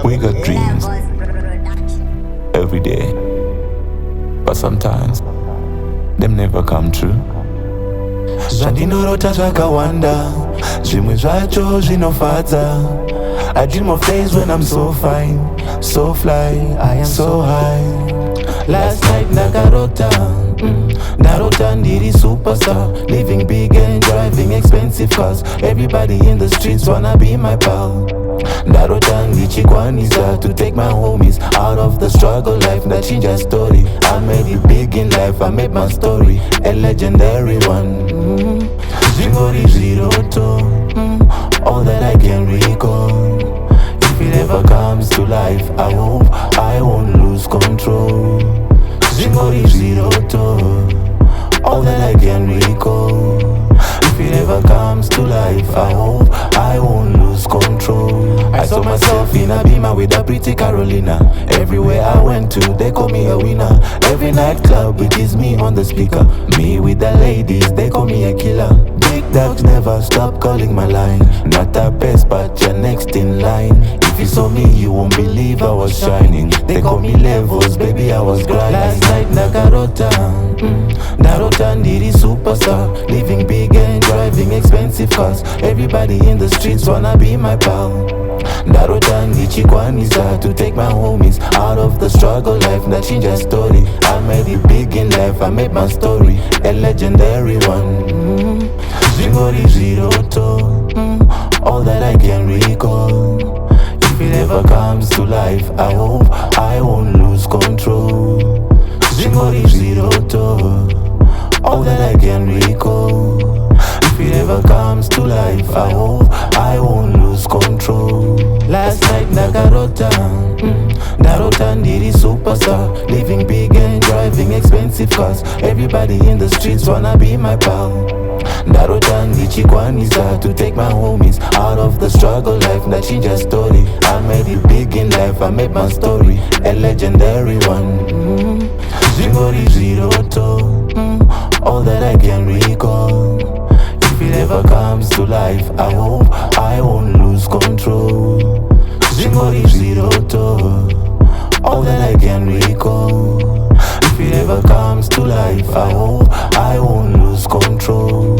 We got dreams every day, but sometimes them never come true. Zvandinorota zvakawanda, zvimwe zvacho zvinofadza. I dream of days when I'm so fine, so fly, I am so high. Last night ndakarota, ndarota ndiri superstar, living big and driving expensive cars. Everybody in the streets wanna be my pal. Ndarota ndichikwanisa to take my homies out of the struggle life. Ndachinja story, I made it big in life. I made my story a legendary one. Zvingori zviroto, all that I can recall. If it ever comes to life, I hope I won't lose control. Zvingori zviroto, all that I can recall. If it ever comes to life, I hope I won't lose control. I saw myself in a beamer with a pretty Carolina. Everywhere I went to, they call me a winner. Every nightclub, it is me on the speaker. Me with the ladies, they call me a killer. Big dogs never stop calling my line. Not the best, but you're next in line. If you saw me, you won't believe I was shining. They call me levels, baby, I was grinding. Last night, ndakarota, ndarota ndiri superstar, living big and driving expensive cars. Everybody in the streets wanna be my pal. Ndarota ndichikwanisa to take my homies out of the struggle life. Ndachinja story, I made it big in life. I made my story a legendary one. Zvingori zviroto, all that I can recall. If it ever comes to life, I hope I won't lose control. Zvingori zviroto, all that I can recall. If it ever comes to life, I hope I won't lose control. Last night ndakarota, ndarota ndiri superstar, living big and driving expensive cars. Everybody in the streets wanna be my pal. Ndarota ndichikwanisa to take my homies out of the struggle life. Ndachinja story, I made it big in life. I made my story a legendary one. Zvingori zviroto, all that I can recall. If it ever comes to life, I hope I won't lose control. Zvingori zviroto, all that I can recall. If it ever comes to life, I hope I won't lose control.